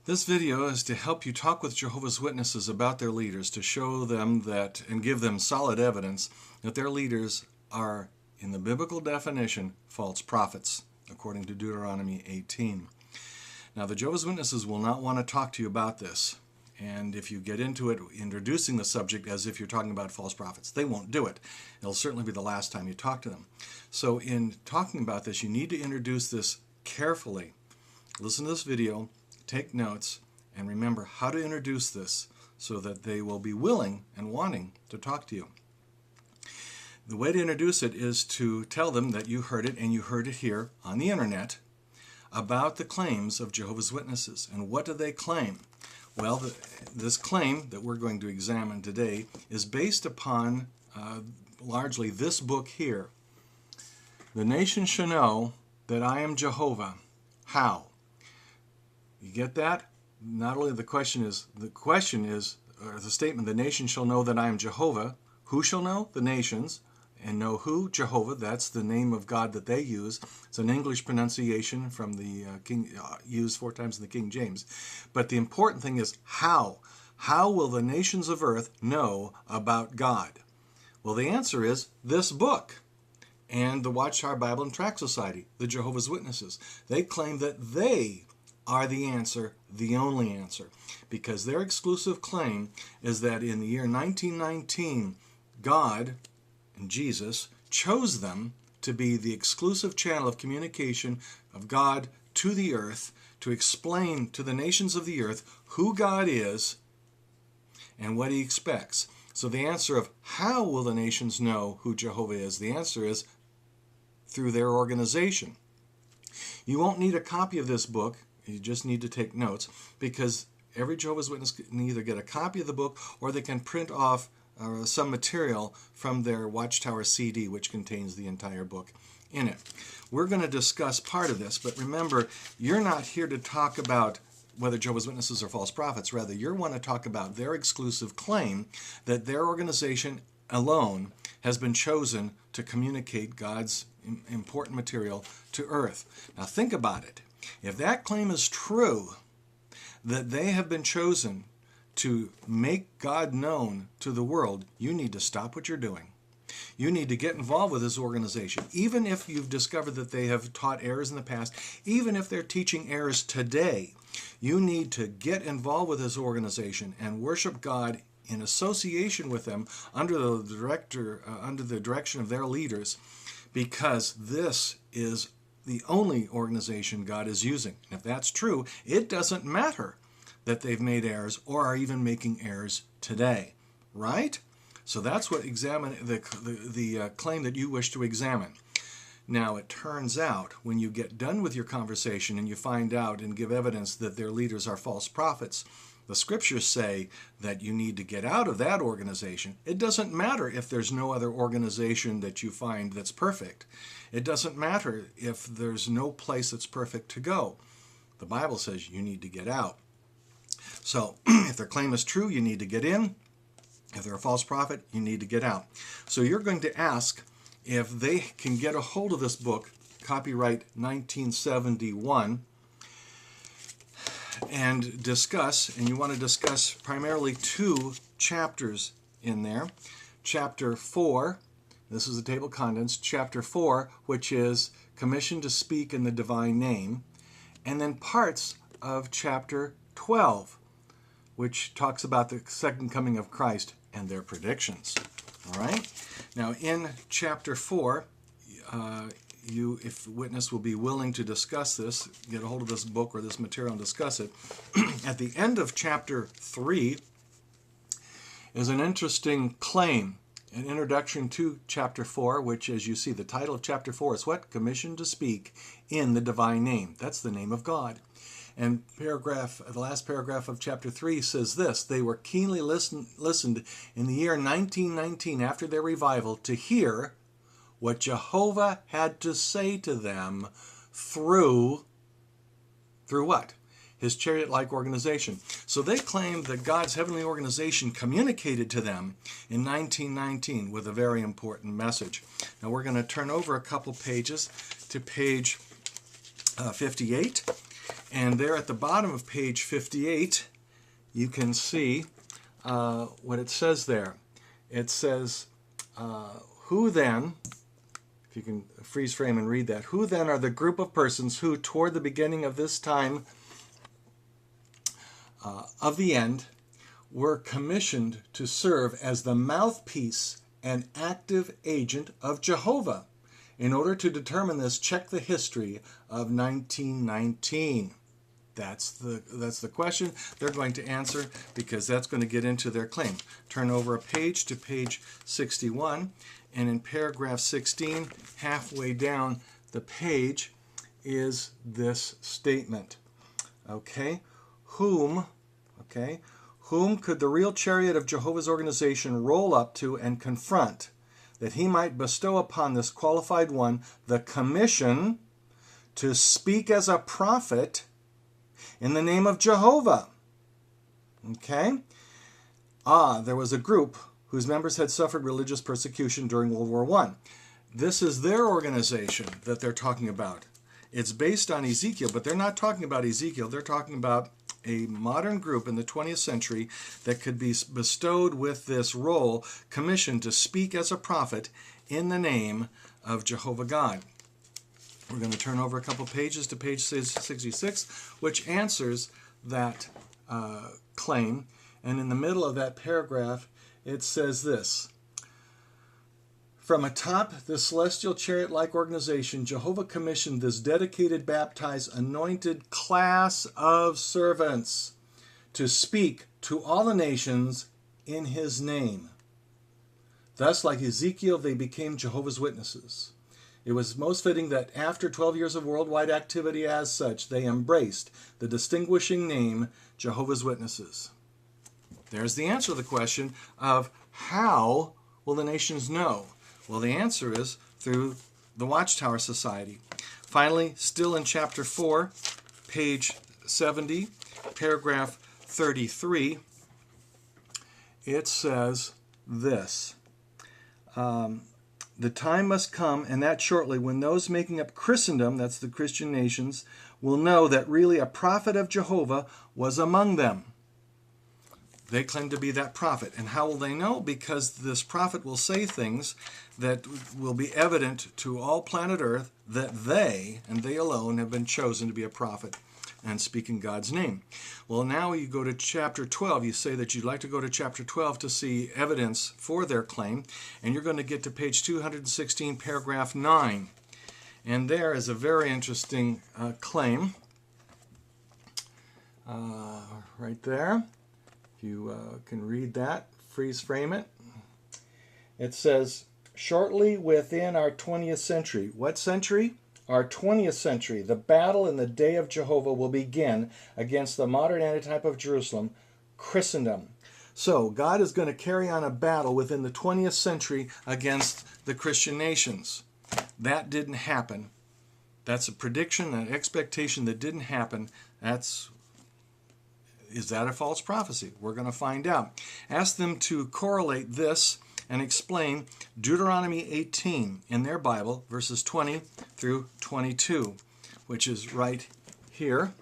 This video is to help you talk with Jehovah's Witnesses about their leaders, to show them that and give them solid evidence that their leaders are, in the biblical definition, false prophets, according to Deuteronomy 18. Now, the Jehovah's Witnesses will not want to talk to you about this. And if you get into it, introducing the subject as if you're talking about false prophets, they won't do it. It'll certainly be the last time you talk to them. So in talking about this, you need to introduce this carefully. Listen to this video, take notes, and remember how to introduce this so that they will be willing and wanting to talk to you. The way to introduce it is to tell them that you heard it, and you heard it here on the internet, about the claims of Jehovah's Witnesses. And what do they claim? Well, this claim that we're going to examine today is based upon largely this book here. The nation shall know that I am Jehovah. How? You get that? Not only the statement, the nation shall know that I am Jehovah. Who shall know? The nations. And know who? Jehovah. That's the name of God that they use. It's an English pronunciation from the used 4 times in the King James. But the important thing is how. How will the nations of earth know about God? Well, the answer is this book and the Watchtower Bible and Tract Society, the Jehovah's Witnesses. They claim that they are the answer, the only answer, because their exclusive claim is that in the year 1919, God and Jesus chose them to be the exclusive channel of communication of God to the earth, to explain to the nations of the earth who God is and what he expects. So the answer of how will the nations know who Jehovah is, the answer is through their organization. You won't need a copy of this book. You just need to take notes, because every Jehovah's Witness can either get a copy of the book or they can print off some material from their Watchtower CD, which contains the entire book in it. We're going to discuss part of this, but remember, you're not here to talk about whether Jehovah's Witnesses are false prophets. Rather, you want to talk about their exclusive claim that their organization alone has been chosen to communicate God's important material to earth. Now think about it. If that claim is true, that they have been chosen to make God known to the world, you need to stop what you're doing. You need to get involved with this organization. Even if you've discovered that they have taught errors in the past, even if they're teaching errors today, you need to get involved with this organization and worship God in association with them under the direction of their leaders, because this is the only organization God is using. And if that's true, it doesn't matter that they've made errors or are even making errors today, right? So that's what the claim that you wish to examine. Now, it turns out when you get done with your conversation and you find out and give evidence that their leaders are false prophets, the scriptures say that you need to get out of that organization. It doesn't matter if there's no other organization that you find that's perfect. It doesn't matter if there's no place that's perfect to go. The Bible says you need to get out. So if their claim is true, you need to get in. If they're a false prophet, you need to get out. So you're going to ask if they can get a hold of this book, copyright 1971, and discuss, and you want to discuss primarily 2 chapters in there. Chapter 4, this is the table of contents, chapter 4, which is commissioned to speak in the divine name, and then parts of chapter 12, which talks about the second coming of Christ and their predictions. All right? Now, in chapter 4, if the witness will be willing to discuss this, get a hold of this book or this material and discuss it, at the end of chapter 3 is an interesting claim, an introduction to chapter 4, which, as you see, the title of chapter 4 is what? Commissioned to speak in the divine name. That's the name of God. And the last paragraph of chapter 3 says this: they were keenly listened in the year 1919 after their revival to hear what Jehovah had to say to them through what? His chariot-like organization. So they claim that God's heavenly organization communicated to them in 1919 with a very important message. Now we're going to turn over a couple pages to page 58. And there at the bottom of page 58, you can see what it says there. It says, who then, if you can freeze frame and read that, who then are the group of persons who, toward the beginning of this time of the end, were commissioned to serve as the mouthpiece and active agent of Jehovah? In order to determine this, check the history of 1919. That's the question they're going to answer, because that's going to get into their claim. Turn over a page to page 61, and in paragraph 16, halfway down the page, is this statement. Whom could the real chariot of Jehovah's organization roll up to and confront, that he might bestow upon this qualified one the commission to speak as a prophet in the name of Jehovah? There was a group whose members had suffered religious persecution during World War I. This is their organization that they're talking about. It's based on Ezekiel, but they're not talking about Ezekiel. They're talking about a modern group in the 20th century that could be bestowed with this role, commissioned to speak as a prophet in the name of Jehovah God. We're going to turn over a couple pages to page 66, which answers that claim. And in the middle of that paragraph, it says this: from atop the celestial chariot-like organization, Jehovah commissioned this dedicated, baptized, anointed class of servants to speak to all the nations in his name. Thus, like Ezekiel, they became Jehovah's Witnesses. It was most fitting that after 12 years of worldwide activity as such, they embraced the distinguishing name Jehovah's Witnesses. There's the answer to the question of how will the nations know? Well, the answer is through the Watchtower Society. Finally, still in chapter 4, page 70, paragraph 33, it says this: the time must come, and that shortly, when those making up Christendom, that's the Christian nations, will know that really a prophet of Jehovah was among them. They claim to be that prophet. And how will they know? Because this prophet will say things that will be evident to all planet Earth that they, and they alone, have been chosen to be a prophet and speak in God's name. Well, now you go to chapter 12. You say that you'd like to go to chapter 12 to see evidence for their claim. And you're going to get to page 216, paragraph 9. And there is a very interesting claim right there. You can read that, freeze frame it. It says, shortly within our 20th century. What century? Our 20th century. The battle in the day of Jehovah will begin against the modern antitype of Jerusalem, Christendom. So God is going to carry on a battle within the 20th century against the Christian nations. That didn't happen. That's a prediction, an expectation that didn't happen. Is that a false prophecy? We're going to find out. Ask them to correlate this and explain Deuteronomy 18 in their Bible, verses 20 through 22, which is right here.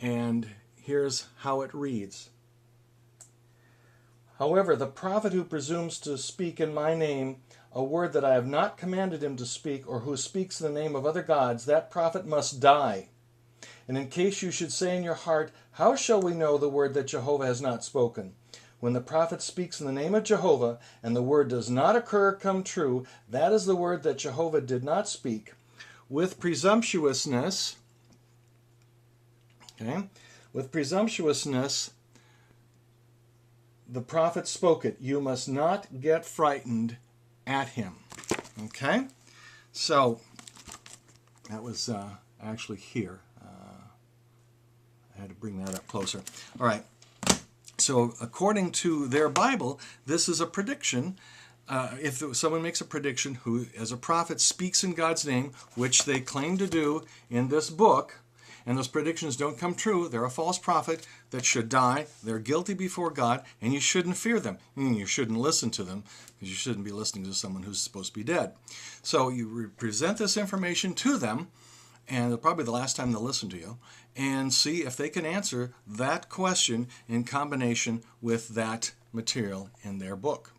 And here's how it reads. However, the prophet who presumes to speak in my name a word that I have not commanded him to speak, or who speaks in the name of other gods, that prophet must die. And in case you should say in your heart, how shall we know the word that Jehovah has not spoken? When the prophet speaks in the name of Jehovah, and the word does not occur or come true, that is the word that Jehovah did not speak. With presumptuousness, the prophet spoke it. You must not get frightened at him. Okay? So, that was actually here. I had to bring that up closer. All right. So according to their Bible, this is a prediction. If someone makes a prediction who, as a prophet, speaks in God's name, which they claim to do in this book, and those predictions don't come true, they're a false prophet that should die. They're guilty before God, and you shouldn't fear them. You shouldn't listen to them, because you shouldn't be listening to someone who's supposed to be dead. So you present this information to them, and probably the last time they'll listen to you, and see if they can answer that question in combination with that material in their book.